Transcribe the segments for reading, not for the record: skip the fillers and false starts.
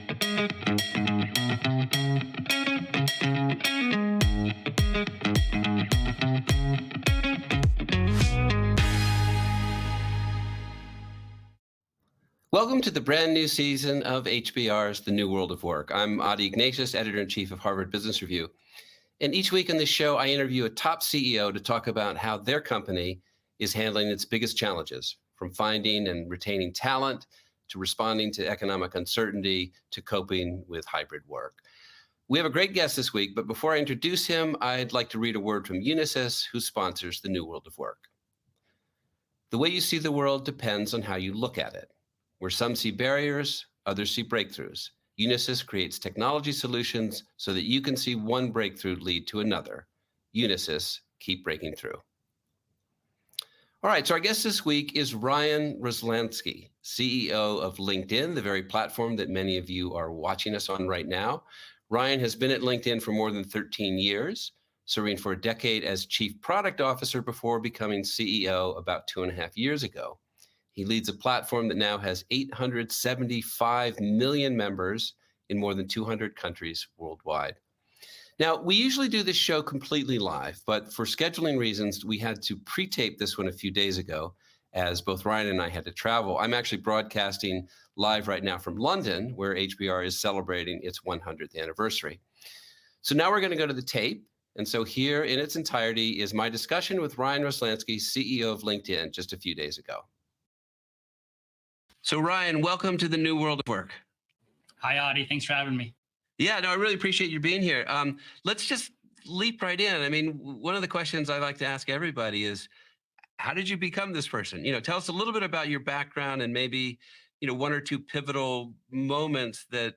Welcome to the brand new season of HBR's The New World of Work. I'm Adi Ignatius, editor-in-chief of Harvard Business Review. And each week on this show, I interview a top CEO to talk about how their company is handling its biggest challenges, from finding and retaining talent, to responding to economic uncertainty, to coping with hybrid work. We have a great guest this week, but before I introduce him, I'd like to read a word from Unisys, who sponsors The New World of Work. The way you see the world depends on how you look at it. Where some see barriers, others see breakthroughs. Unisys creates technology solutions so that you can see one breakthrough lead to another. Unisys, keep breaking through. All right, so our guest this week is Ryan Roslansky, CEO of LinkedIn, the very platform that many of you are watching us on right now. Ryan has been at LinkedIn for more than 13 years, serving for a decade as Chief Product Officer before becoming CEO about 2.5 years ago. He leads a platform that now has 875 million members in more than 200 countries worldwide. Now, we usually do this show completely live, but for scheduling reasons, we had to pre-tape this one a few days ago, as both Ryan and I had to travel. I'm actually broadcasting live right now from London, where HBR is celebrating its 100th anniversary. So now we're going to go to the tape. And so here in its entirety is my discussion with Ryan Roslansky, CEO of LinkedIn, just a few days ago. So Ryan, welcome to the New World of Work. Hi, Adi. Thanks for having me. Yeah, no, I really appreciate you being here. Let's just leap right in. I mean, one of the questions I like to ask everybody is, how did you become this person? Tell us a little bit about your background and maybe, one or two pivotal moments that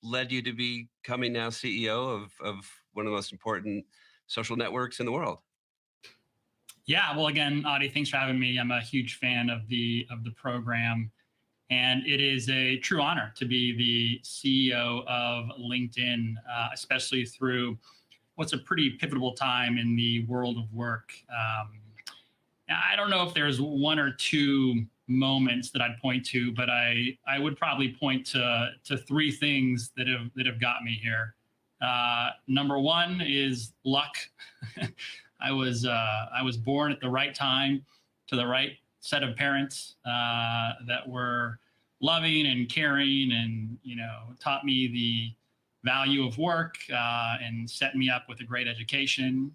led you to becoming now CEO of one of the most important social networks in the world. Yeah, well, again, Adi, thanks for having me. I'm a huge fan of the program. And it is a true honor to be the CEO of LinkedIn, especially through what's a pretty pivotal time in the world of work. I don't know if there's one or two moments that I'd point to, but I would probably point to three things that have got me here. Number one is luck. I was born at the right time to the right set of parents that were loving and caring and, taught me the value of work and set me up with a great education.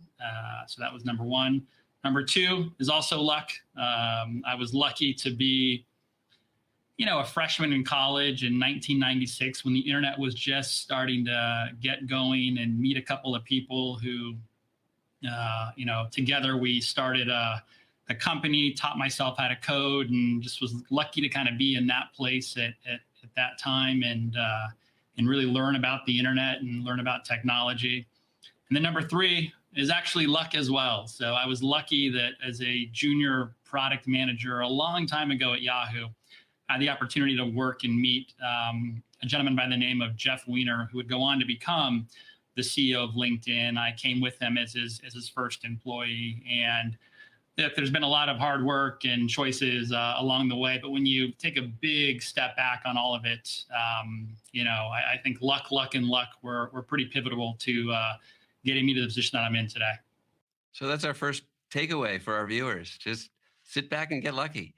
So that was number one. Number two is also luck. I was lucky to be, a freshman in college in 1996 when the internet was just starting to get going, and meet a couple of people who, together we started a company, taught myself how to code, and just was lucky to kind of be in that place at that time and really learn about the internet and learn about technology. And then number three is actually luck as well. So I was lucky that as a junior product manager a long time ago at Yahoo, I had the opportunity to work and meet a gentleman by the name of Jeff Weiner, who would go on to become the CEO of LinkedIn. I came with him as his first employee, and there's been a lot of hard work and choices along the way, but when you take a big step back on all of it, I think luck were pretty pivotal to getting me to the position that I'm in today. So that's our first takeaway for our viewers. Just sit back and get lucky.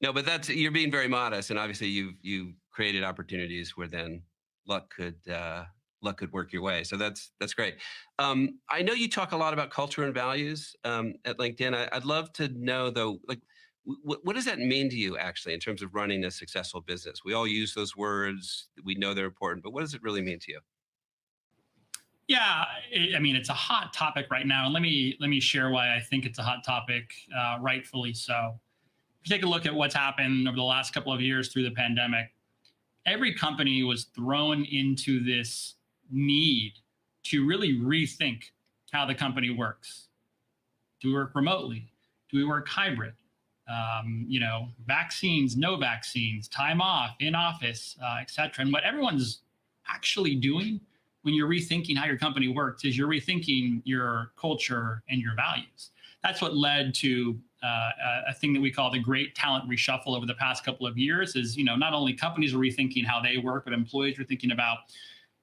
No, but you're being very modest, and obviously you created opportunities where then luck could work your way. So that's great. I know you talk a lot about culture and values at LinkedIn. I'd love to know, though, like, what does that mean to you actually in terms of running a successful business? We all use those words. We know they're important, but what does it really mean to you? Yeah, it's a hot topic right now. And let me share why I think it's a hot topic, rightfully so. If you take a look at what's happened over the last couple of years through the pandemic, every company was thrown into this need to really rethink how the company works. Do we work remotely? Do we work hybrid? Vaccines, no vaccines, time off, in office, et cetera. And what everyone's actually doing when you're rethinking how your company works is you're rethinking your culture and your values. that's what led to a thing that we call the great talent reshuffle over the past couple of years. Is, not only companies are rethinking how they work, but employees are thinking about,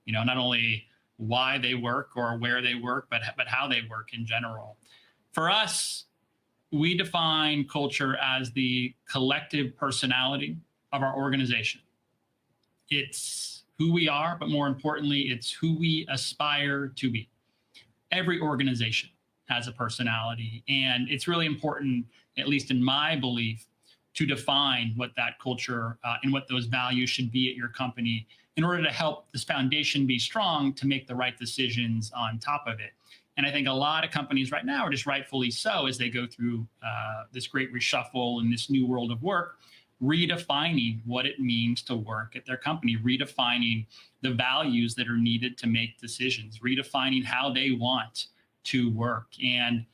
not only why they work or where they work, but how they work in general. For us, we define culture as the collective personality of our organization. It's who we are, but more importantly, it's who we aspire to be. Every organization has a personality, and it's really important, at least in my belief, to define what that culture and what those values should be at your company in order to help this foundation be strong to make the right decisions on top of it. And I think a lot of companies right now are just rightfully so, as they go through this great reshuffle in this new world of work, redefining what it means to work at their company, redefining the values that are needed to make decisions, redefining how they want to work. And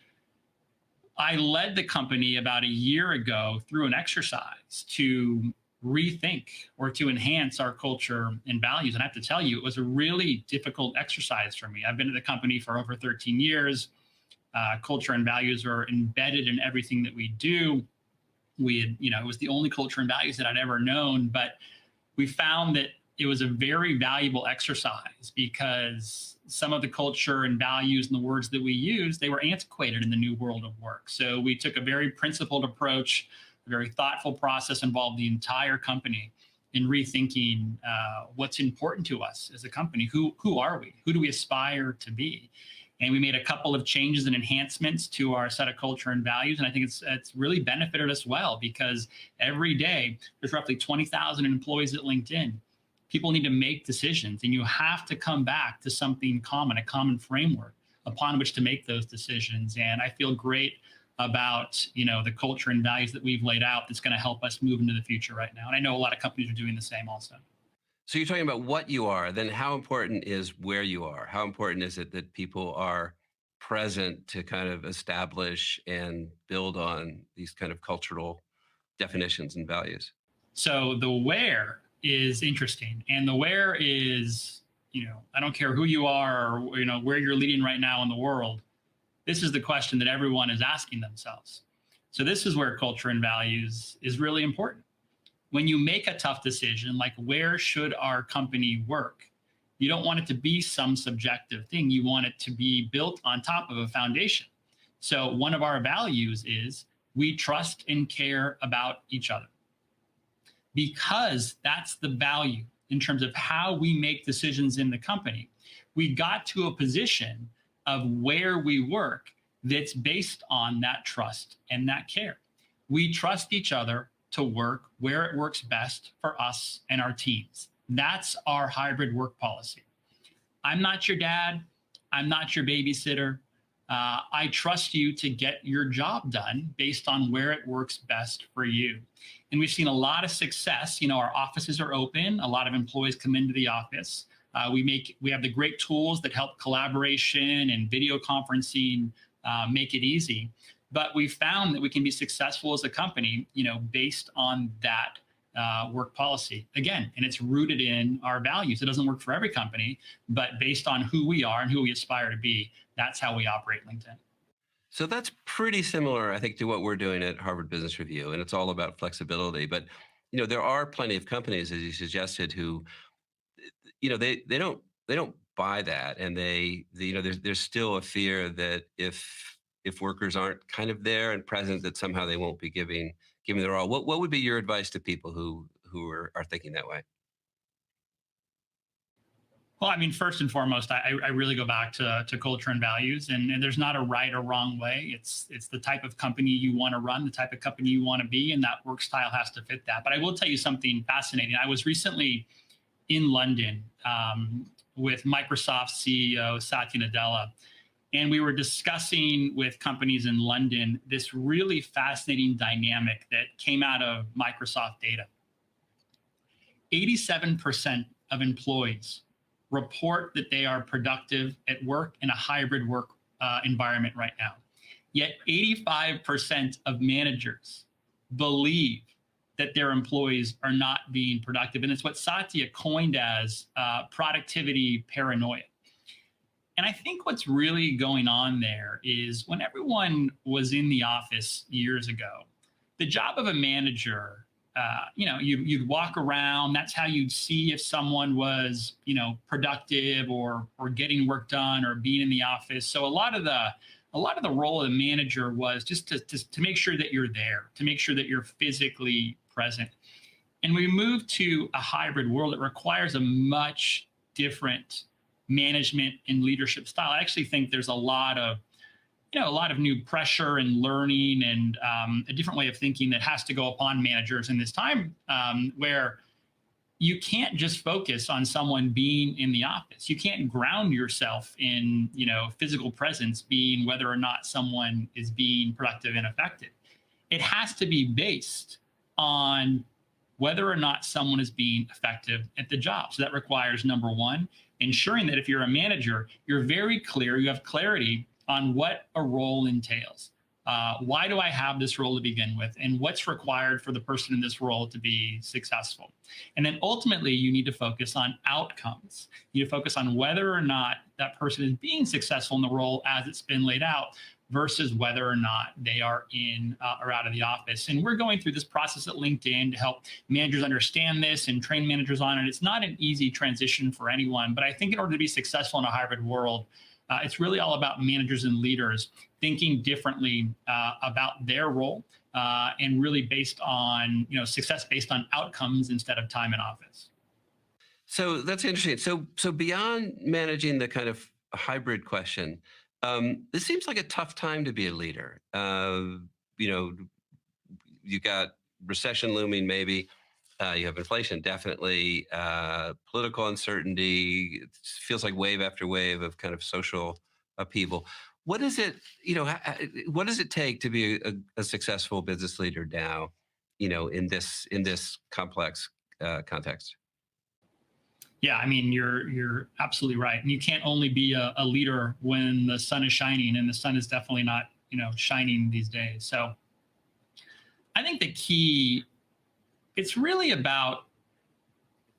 I led the company about a year ago through an exercise to rethink or to enhance our culture and values. And I have to tell you, it was a really difficult exercise for me. I've been at the company for over 13 years. Culture and values are embedded in everything that we do. It was the only culture and values that I'd ever known, but we found that it was a very valuable exercise because some of the culture and values and the words that we use, they were antiquated in the new world of work. So we took a very principled approach, a very thoughtful process, involved the entire company in rethinking what's important to us as a company. Who are we? Who do we aspire to be? And we made a couple of changes and enhancements to our set of culture and values. And I think it's really benefited us well, because every day there's roughly 20,000 employees at LinkedIn. People need to make decisions, and you have to come back to something common, a common framework upon which to make those decisions. And I feel great about, the culture and values that we've laid out that's going to help us move into the future right now. And I know a lot of companies are doing the same also. So you're talking about what you are, then how important is where you are? How important is it that people are present to kind of establish and build on these kind of cultural definitions and values? So the where is interesting. And the where is, I don't care who you are or, where you're leading right now in the world. This is the question that everyone is asking themselves. So this is where culture and values is really important. When you make a tough decision, like where should our company work, you don't want it to be some subjective thing. You want it to be built on top of a foundation. So one of our values is we trust and care about each other, because that's the value in terms of how we make decisions in the company. We got to a position of where we work that's based on that trust and that care. We trust each other to work where it works best for us and our teams. That's our hybrid work policy. I'm not your dad. I'm not your babysitter. I trust you to get your job done based on where it works best for you. And we've seen a lot of success. Our offices are open. A lot of employees come into the office. We have the great tools that help collaboration and video conferencing make it easy. But we found that we can be successful as a company, based on that work policy. Again, and it's rooted in our values. It doesn't work for every company, but based on who we are and who we aspire to be, that's how we operate LinkedIn. So that's pretty similar, I think, to what we're doing at Harvard Business Review, and it's all about flexibility. But there are plenty of companies, as you suggested, who they don't buy that, and there's still a fear that if workers aren't kind of there and present, that somehow they won't be giving their all. What would be your advice to people who are thinking that way? Well, I mean, first and foremost, I really go back to culture and values, and there's not a right or wrong way. It's the type of company you want to run, the type of company you want to be, and that work style has to fit that. But I will tell you something fascinating. I was recently in London with Microsoft CEO Satya Nadella, and we were discussing with companies in London this really fascinating dynamic that came out of Microsoft data. 87% of employees report that they are productive at work in a hybrid work environment right now. Yet 85% of managers believe that their employees are not being productive. And it's what Satya coined as productivity paranoia. And I think what's really going on there is when everyone was in the office years ago, the job of a manager, you'd walk around. That's how you'd see if someone was, productive or getting work done or being in the office. So a lot of the role of the manager was just to make sure that you're there, to make sure that you're physically present. And we move to a hybrid world. It requires a much different management and leadership style. I actually think there's a lot of new pressure and learning and a different way of thinking that has to go upon managers in this time, where you can't just focus on someone being in the office. You can't ground yourself in, physical presence being whether or not someone is being productive and effective. It has to be based on whether or not someone is being effective at the job. So that requires, number one, ensuring that if you're a manager, you're very clear, you have clarity on what a role entails. Why do I have this role to begin with? And what's required for the person in this role to be successful? And then ultimately, you need to focus on outcomes. You need to focus on whether or not that person is being successful in the role as it's been laid out versus whether or not they are in or out of the office. And we're going through this process at LinkedIn to help managers understand this and train managers on it. It's not an easy transition for anyone, but I think in order to be successful in a hybrid world, it's really all about managers and leaders thinking differently about their role and really based on, success based on outcomes instead of time in office. So that's interesting. So beyond managing the kind of hybrid question, this seems like a tough time to be a leader. You got recession looming, maybe. You have inflation, definitely. Political uncertainty. It feels like wave after wave of kind of social upheaval. What is it? What does it take to be a successful business leader now? In this complex context. Yeah, I mean, you're absolutely right. And you can't only be a leader when the sun is shining, and the sun is definitely not, shining these days. So I think the key, it's really about,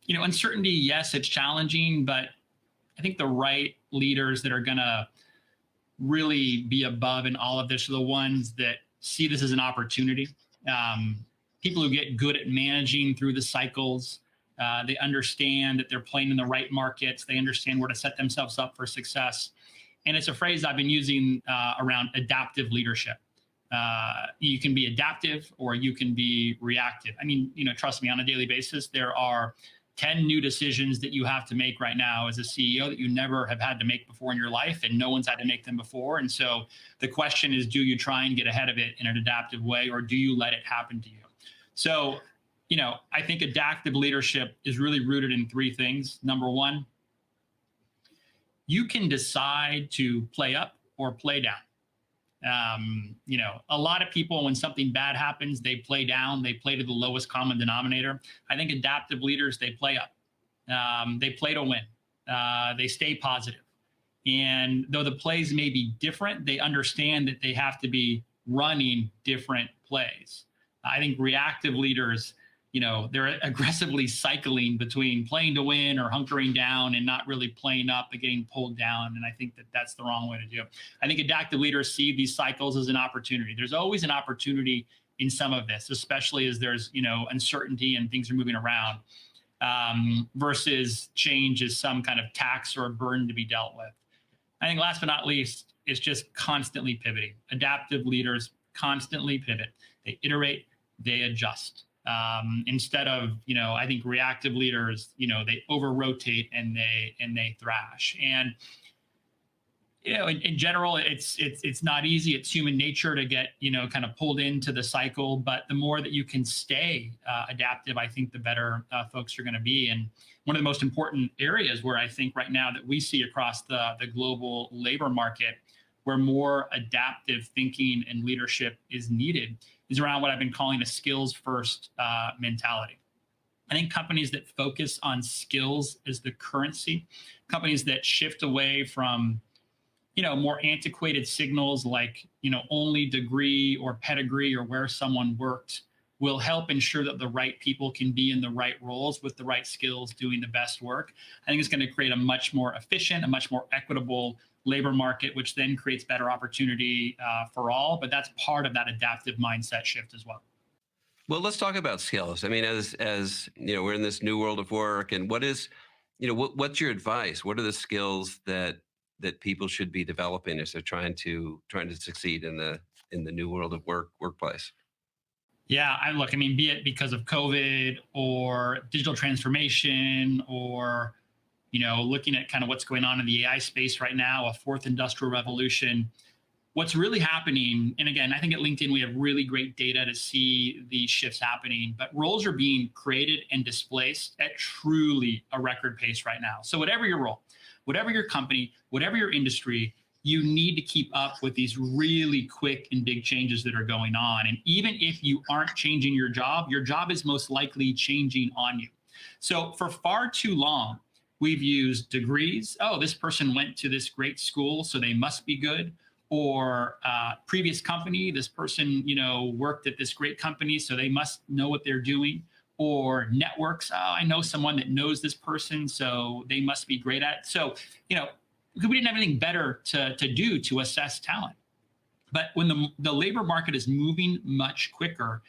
uncertainty. Yes, it's challenging, but I think the right leaders that are going to really be above in all of this are the ones that see this as an opportunity. People who get good at managing through the cycles. They understand that they're playing in the right markets. They understand where to set themselves up for success. And it's a phrase I've been using around adaptive leadership. You can be adaptive or you can be reactive. I mean, trust me, on a daily basis, there are 10 new decisions that you have to make right now as a CEO that you never have had to make before in your life, and no one's had to make them before. And so the question is, do you try and get ahead of it in an adaptive way, or do you let it happen to you? So I think adaptive leadership is really rooted in three things. Number one, you can decide to play up or play down. A lot of people, when something bad happens, they play down, they play to the lowest common denominator. I think adaptive leaders, they play up. They play to win. They stay positive. And though the plays may be different, they understand that they have to be running different plays. I think reactive leaders, they're aggressively cycling between playing to win or hunkering down and not really playing up and getting pulled down. And I think that that's the wrong way to do it. I think adaptive leaders see these cycles as an opportunity. There's always an opportunity in some of this, especially as there's, uncertainty and things are moving around, versus change is some kind of tax or a burden to be dealt with. I think last but not least, it's just constantly pivoting. Adaptive leaders constantly pivot. They iterate, they adjust. Instead of, I think reactive leaders, they over rotate and they thrash. And, in general, it's not easy. It's human nature to get, kind of pulled into the cycle. But the more that you can stay adaptive, I think the better folks are going to be. And one of the most important areas where I think right now that we see across the global labor market, where more adaptive thinking and leadership is needed, is around what I've been calling a skills-first mentality. I think companies that focus on skills as the currency, companies that shift away from, more antiquated signals like, only degree or pedigree or where someone worked, will help ensure that the right people can be in the right roles with the right skills doing the best work. I think it's going to create a much more efficient, a much more equitable labor market, which then creates better opportunity for all. But that's part of that adaptive mindset shift as well. Well, let's talk about skills. I mean, as you know, we're in this new world of work, and what's your advice? What are the skills that people should be developing as they're trying to succeed in the new world of workplace? Yeah, I mean, be it because of COVID or digital transformation or, looking at kind of what's going on in the AI space right now, a fourth industrial revolution. What's really happening, and again, I think at LinkedIn, we have really great data to see these shifts happening, but roles are being created and displaced at truly a record pace right now. So whatever your role, whatever your company, whatever your industry, you need to keep up with these really quick and big changes that are going on. And even if you aren't changing your job is most likely changing on you. So for far too long, we've used degrees. Oh, this person went to this great school, so they must be good. Or previous company, this person, worked at this great company, so they must know what they're doing. Or networks, oh, I know someone that knows this person, so they must be great at it. So, we didn't have anything better to do to assess talent. But when the labor market is moving much quicker,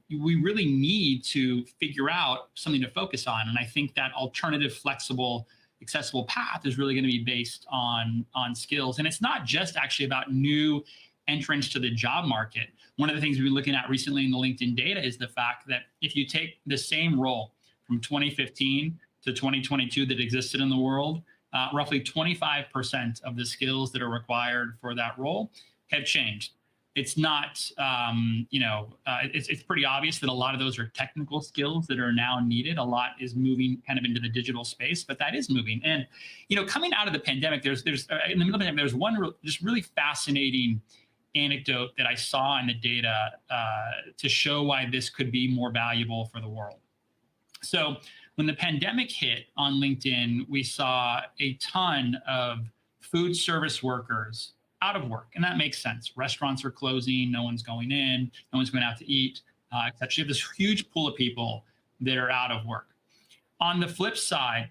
we really need to figure out something to focus on. And I think that alternative, flexible, accessible path is really going to be based on skills. And it's not just actually about new entrance to the job market. One of the things we've been looking at recently in the LinkedIn data is the fact that if you take the same role from 2015 to 2022 that existed in the world, roughly 25% of the skills that are required for that role have changed. It's not, it's pretty obvious that a lot of those are technical skills that are now needed. A lot is moving kind of into the digital space, but that is moving. And, coming out of the pandemic, there's in the middle of the pandemic, there's one just really fascinating anecdote that I saw in the data to show why this could be more valuable for the world. So when the pandemic hit on LinkedIn, we saw a ton of food service workers out of work. And that makes sense. Restaurants are closing. No one's going in. No one's going out to eat. Except you have this huge pool of people that are out of work. On the flip side,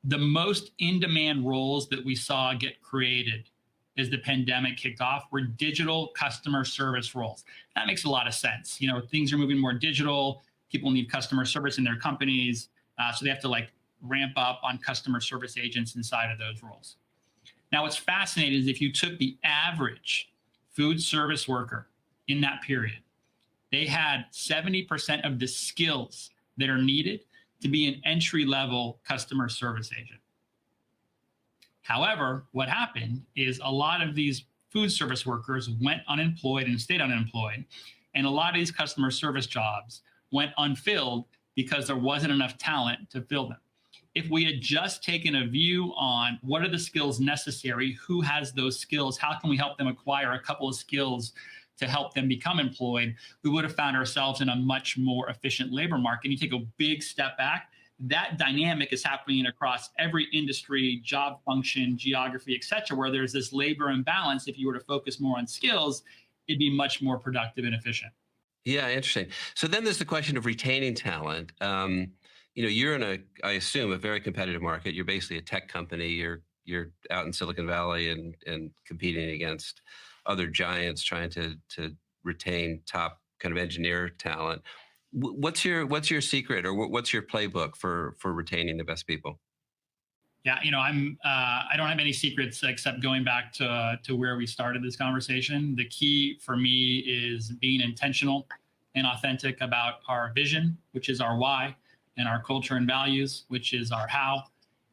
the most in-demand roles that we saw get created as the pandemic kicked off were digital customer service roles. That makes a lot of sense. Things are moving more digital. People need customer service in their companies. So they have to ramp up on customer service agents inside of those roles. Now, what's fascinating is if you took the average food service worker in that period, they had 70% of the skills that are needed to be an entry-level customer service agent. However, what happened is a lot of these food service workers went unemployed and stayed unemployed. And a lot of these customer service jobs went unfilled because there wasn't enough talent to fill them. If we had just taken a view on what are the skills necessary, who has those skills, how can we help them acquire a couple of skills to help them become employed, we would have found ourselves in a much more efficient labor market. You take a big step back, that dynamic is happening across every industry, job function, geography, et cetera, where there's this labor imbalance. If you were to focus more on skills, it'd be much more productive and efficient. Yeah, interesting. So then there's the question of retaining talent. You're in I assume, a very competitive market. You're basically a tech company. You're out in Silicon Valley and competing against other giants trying to retain top kind of engineer talent. What's your secret, or what's your playbook for retaining the best people? Yeah, I don't have any secrets except going back to where we started this conversation. The key for me is being intentional and authentic about our vision, which is our why, and our culture and values, which is our how.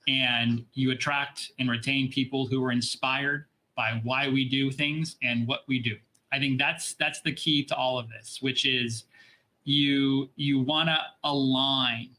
And you attract and retain people who are inspired by why we do things and what we do. I think that's the key to all of this, which is you want to align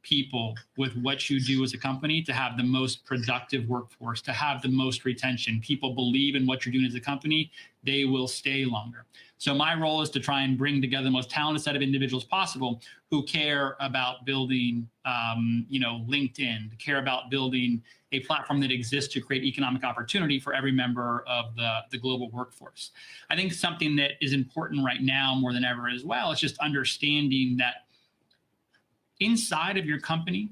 people with what you do as a company to have the most productive workforce, to have the most retention. People believe in what you're doing as a company, they will stay longer. So my role is to try and bring together the most talented set of individuals possible who care about building, LinkedIn, to care about building a platform that exists to create economic opportunity for every member of the global workforce. I think something that is important right now more than ever as well is just understanding that inside of your company,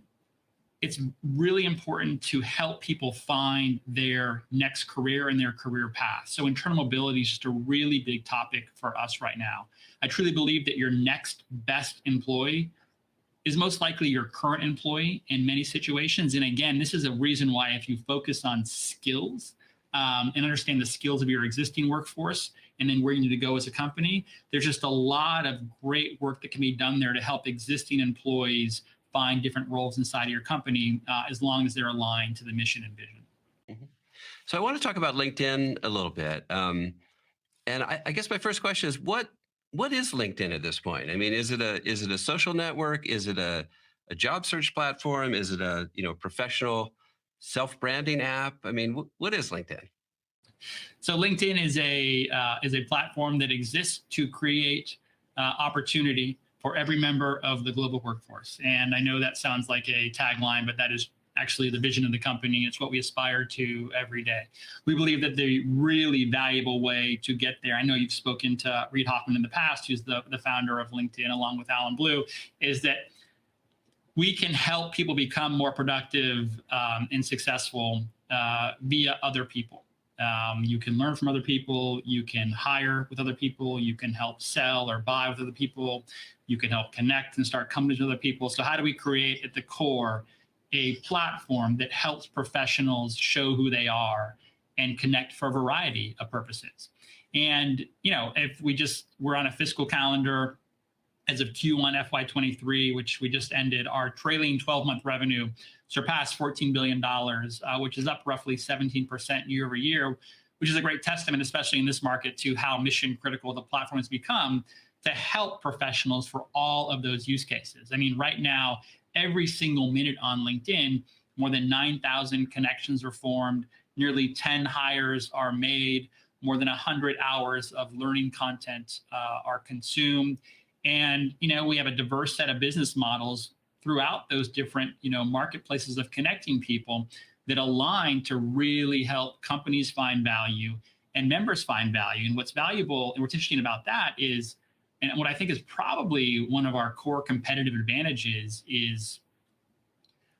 it's really important to help people find their next career and their career path. So internal mobility is just a really big topic for us right now. I truly believe that your next best employee is most likely your current employee in many situations. And again, this is a reason why if you focus on skills and understand the skills of your existing workforce and then where you need to go as a company, there's just a lot of great work that can be done there to help existing employees find different roles inside of your company as long as they're aligned to the mission and vision. Mm-hmm. So I want to talk about LinkedIn a little bit. And I guess my first question is, what is LinkedIn at this point? I mean, is it a social network? Is it a job search platform? Is it a professional self-branding app? I mean, what is LinkedIn? So LinkedIn is a platform that exists to create opportunity for every member of the global workforce. And I know that sounds like a tagline, but that is actually the vision of the company. It's what we aspire to every day. We believe that the really valuable way to get there, I know you've spoken to Reid Hoffman in the past, who's the founder of LinkedIn, along with Alan Blue, is that we can help people become more productive and successful via other people. You can learn from other people, you can hire with other people, you can help sell or buy with other people, you can help connect and start companies with other people. So how do we create at the core a platform that helps professionals show who they are and connect for a variety of purposes? And, if we're on a fiscal calendar as of Q1 FY23, which we just ended, our trailing 12-month revenue surpassed $14 billion, which is up roughly 17% year over year, which is a great testament, especially in this market, to how mission critical the platform has become to help professionals for all of those use cases. I mean, right now, every single minute on LinkedIn, more than 9,000 connections are formed, nearly 10 hires are made, more than 100 hours of learning content are consumed. And, we have a diverse set of business models throughout those different, marketplaces of connecting people that align to really help companies find value and members find value. And what's valuable and what's interesting about that is, and what I think is probably one of our core competitive advantages is,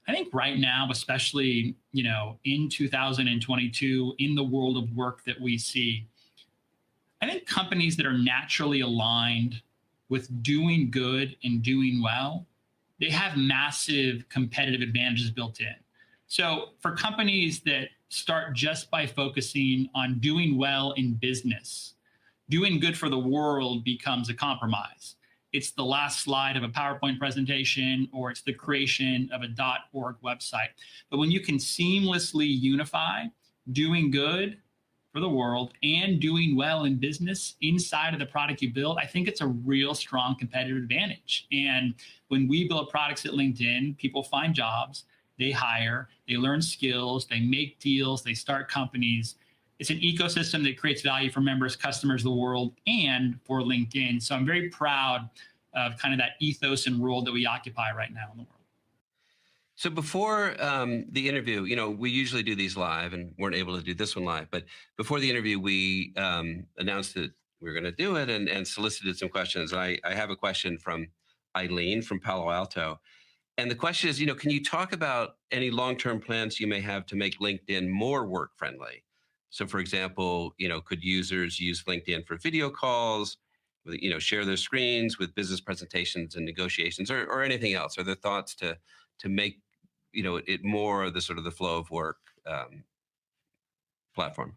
I think right now, especially, in 2022, in the world of work that we see, I think companies that are naturally aligned with doing good and doing well, they have massive competitive advantages built in. So for companies that start just by focusing on doing well in business, doing good for the world becomes a compromise. It's the last slide of a PowerPoint presentation, or it's the creation of a .org website. But when you can seamlessly unify doing good for the world and doing well in business inside of the product you build, I think it's a real strong competitive advantage. And when we build products at LinkedIn, people find jobs, they hire, they learn skills, they make deals, they start companies. It's an ecosystem that creates value for members, customers, the world, and for LinkedIn. So I'm very proud of kind of that ethos and role that we occupy right now in the world. So before the interview, we usually do these live and weren't able to do this one live, but before the interview, we announced that we were going to do it and solicited some questions. I have a question from Eileen from Palo Alto. And the question is, can you talk about any long-term plans you may have to make LinkedIn more work-friendly? So for example, could users use LinkedIn for video calls, share their screens with business presentations and negotiations, or anything else? Are there thoughts to make it more the sort of the flow of work platform?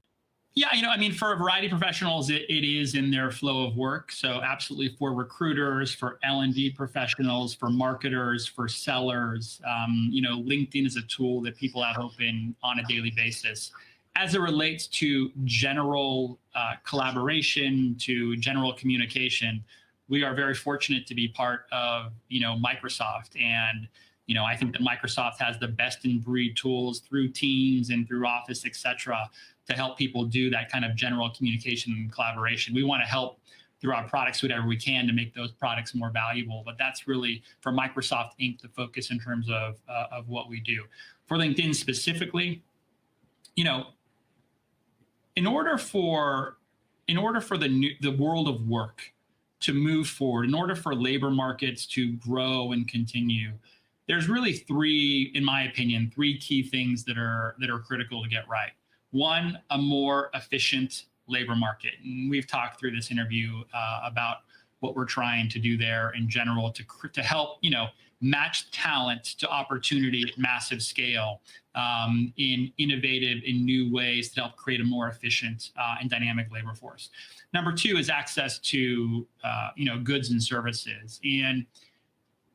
Yeah, for a variety of professionals, it is in their flow of work. So absolutely for recruiters, for L&D professionals, for marketers, for sellers, LinkedIn is a tool that people have open on a daily basis. As it relates to general collaboration, to general communication, we are very fortunate to be part of, Microsoft. And I think that Microsoft has the best in breed tools through Teams and through Office, et cetera, to help people do that kind of general communication and collaboration. We want to help through our products, whatever we can, to make those products more valuable. But that's really, for Microsoft Inc., the focus in terms of what we do. For LinkedIn specifically, in order for the world of work to move forward, in order for labor markets to grow and continue, there's really three, in my opinion, three key things that are critical to get right. One, a more efficient labor market. And we've talked through this interview about what we're trying to do there in general to help, match talent to opportunity at massive scale in innovative, in new ways to help create a more efficient and dynamic labor force. Number two is access to, goods and services. And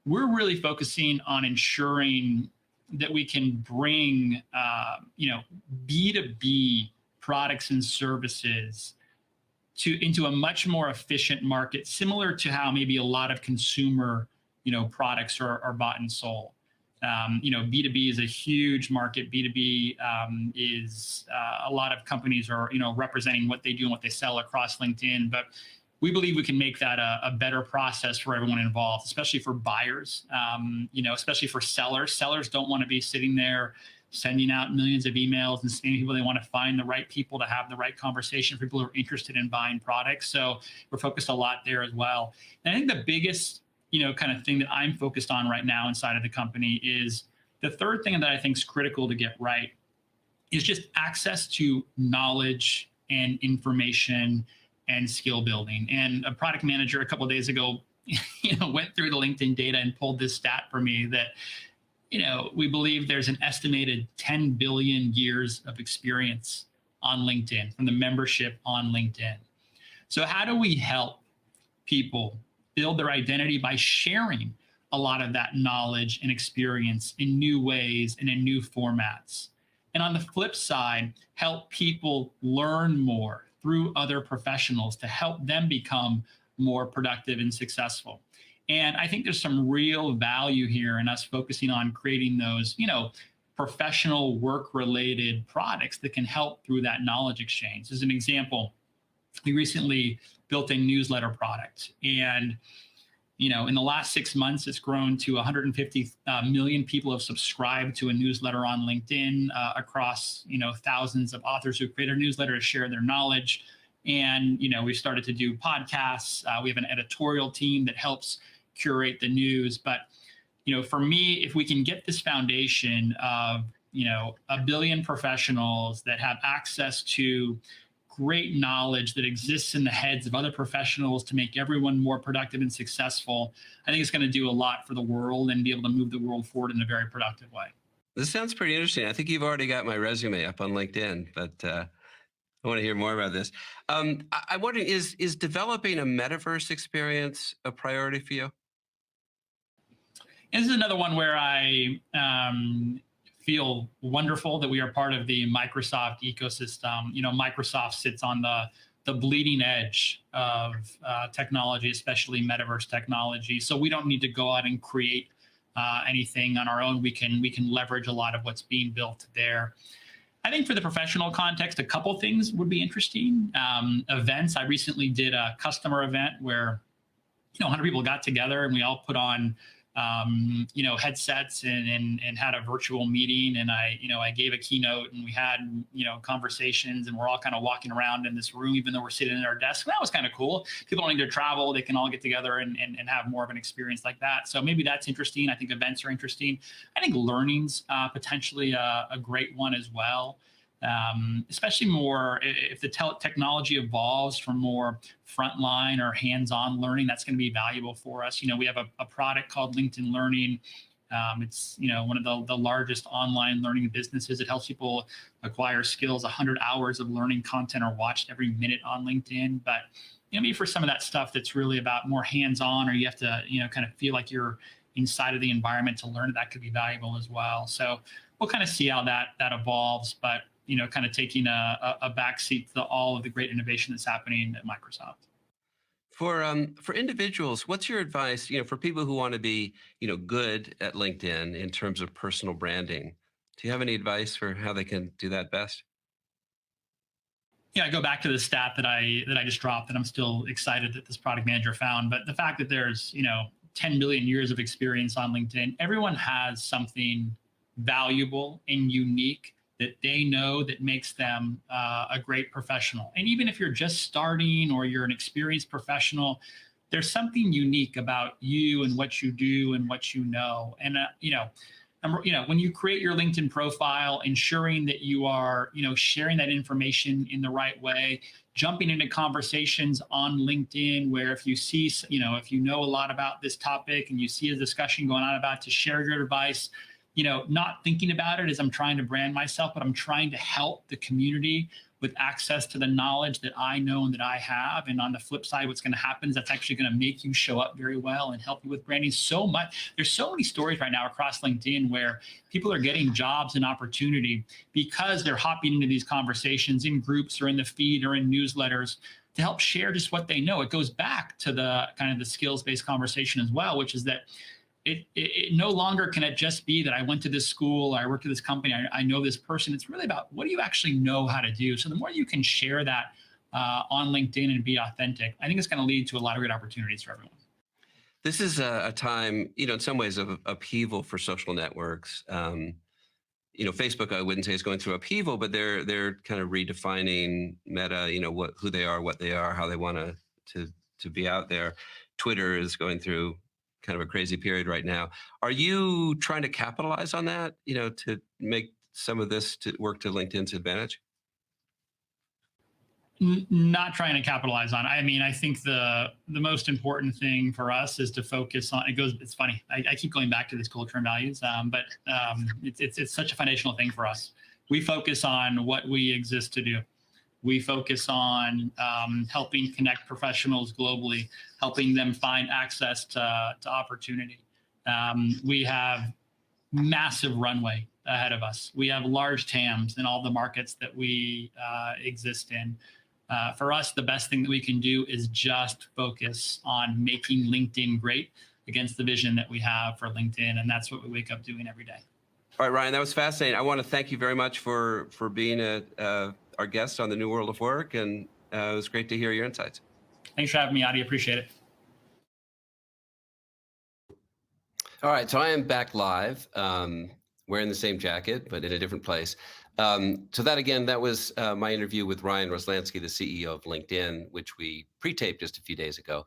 we're really focusing on ensuring that we can bring, B2B products and services into a much more efficient market, similar to how maybe a lot of consumer, products are bought and sold. B2B is a huge market. B2B is a lot of companies are, representing what they do and what they sell across LinkedIn. But we believe we can make that a better process for everyone involved, especially for buyers, especially for sellers. Sellers don't want to be sitting there sending out millions of emails and spamming people. They want to find the right people to have the right conversation for people who are interested in buying products. So we're focused a lot there as well. And I think the biggest, kind of thing that I'm focused on right now inside of the company is the third thing that I think is critical to get right is just access to knowledge and information and skill building. And a product manager a couple of days ago, went through the LinkedIn data and pulled this stat for me that, we believe there's an estimated 10 billion years of experience on LinkedIn from the membership on LinkedIn. So how do we help people build their identity by sharing a lot of that knowledge and experience in new ways and in new formats? And on the flip side, help people learn more through other professionals to help them become more productive and successful. And I think there's some real value here in us focusing on creating those, professional work-related products that can help through that knowledge exchange. As an example, we recently built a newsletter product. And, in the last 6 months, it's grown to 150 million people have subscribed to a newsletter on LinkedIn across, thousands of authors who created a newsletter to share their knowledge. And, we've started to do podcasts. We have an editorial team that helps curate the news. But, for me, if we can get this foundation of, 1 billion professionals that have access to great knowledge that exists in the heads of other professionals to make everyone more productive and successful, I think it's going to do a lot for the world and be able to move the world forward in a very productive way. This sounds pretty interesting. I think you've already got my resume up on LinkedIn, but I want to hear more about this. I'm wondering, is developing a metaverse experience a priority for you? And this is another one where I feel wonderful that we are part of the Microsoft ecosystem. Microsoft sits on the bleeding edge of technology, especially metaverse technology. So we don't need to go out and create anything on our own. We can leverage a lot of what's being built there. I think for the professional context, a couple things would be interesting. Events. I recently did a customer event where 100 people got together and we all put on headsets and had a virtual meeting. And I gave a keynote and we had, conversations, and we're all kind of walking around in this room, even though we're sitting at our desk. That was kind of cool. People don't need to travel. They can all get together and have more of an experience like that. So maybe that's interesting. I think events are interesting. I think learning's potentially a great one as well. Especially more if the technology evolves from more frontline or hands-on learning, that's going to be valuable for us. We have a product called LinkedIn Learning. It's one of the largest online learning businesses. It helps people acquire skills. 100 hours of learning content are watched every minute on LinkedIn. But maybe for some of that stuff that's really about more hands-on, or you have to kind of feel like you're inside of the environment to learn, that could be valuable as well. So we'll kind of see how that evolves. But kind of taking a backseat to all of the great innovation that's happening at Microsoft. For individuals, what's your advice, for people who want to be, good at LinkedIn in terms of personal branding? Do you have any advice for how they can do that best? Yeah, I go back to the stat that I just dropped that I'm still excited that this product manager found. But the fact that there's 10 million years of experience on LinkedIn, everyone has something valuable and unique that they know that makes them a great professional. And even if you're just starting or you're an experienced professional, there's something unique about you and what you do and what you know. And when you create your LinkedIn profile, ensuring that you are, sharing that information in the right way, jumping into conversations on LinkedIn where if you see, if you know a lot about this topic and you see a discussion going on about to share your advice, not thinking about it as I'm trying to brand myself, but I'm trying to help the community with access to the knowledge that I know and that I have. And on the flip side, what's going to happen is that's actually going to make you show up very well and help you with branding so much. There's so many stories right now across LinkedIn where people are getting jobs and opportunity because they're hopping into these conversations in groups or in the feed or in newsletters to help share just what they know. It goes back to the kind of the skills-based conversation as well, which is that it no longer can it just be that I went to this school, I worked at this company, I know this person. It's really about what do you actually know how to do. So the more you can share that on LinkedIn and be authentic, I think it's going to lead to a lot of great opportunities for everyone. This is a time, in some ways of upheaval for social networks. Facebook, I wouldn't say is going through upheaval, but they're kind of redefining Meta, who they are, what they are, how they want to be out there. Twitter is going through kind of a crazy period right now. Are you trying to capitalize on that, to make some of this to work to LinkedIn's advantage? Not trying to capitalize on. I mean, I think the most important thing for us is to focus on. It's funny. I keep going back to this culture and values, but it's such a foundational thing for us. We focus on what we exist to do. We focus on helping connect professionals globally, helping them find access to opportunity. We have massive runway ahead of us. We have large TAMs in all the markets that we exist in. For us, the best thing that we can do is just focus on making LinkedIn great against the vision that we have for LinkedIn. And that's what we wake up doing every day. All right, Ryan, that was fascinating. I want to thank you very much for being our guest on the New World of Work, and it was great to hear your insights. Thanks for having me, Adi. Appreciate it. All right, so I am back live, wearing the same jacket, but in a different place. So that was my interview with Ryan Roslansky, the CEO of LinkedIn, which we pre-taped just a few days ago.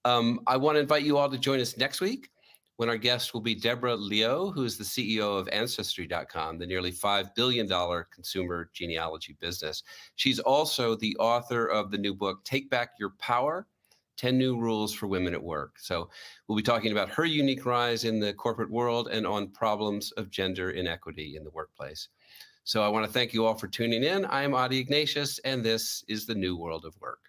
I want to invite you all to join us next week, when our guest will be Deborah Liu, who is the CEO of Ancestry.com, the nearly $5 billion consumer genealogy business. She's also the author of the new book, Take Back Your Power, 10 New Rules for Women at Work. So we'll be talking about her unique rise in the corporate world and on problems of gender inequity in the workplace. So I want to thank you all for tuning in. I am Adi Ignatius, and this is the New World of Work.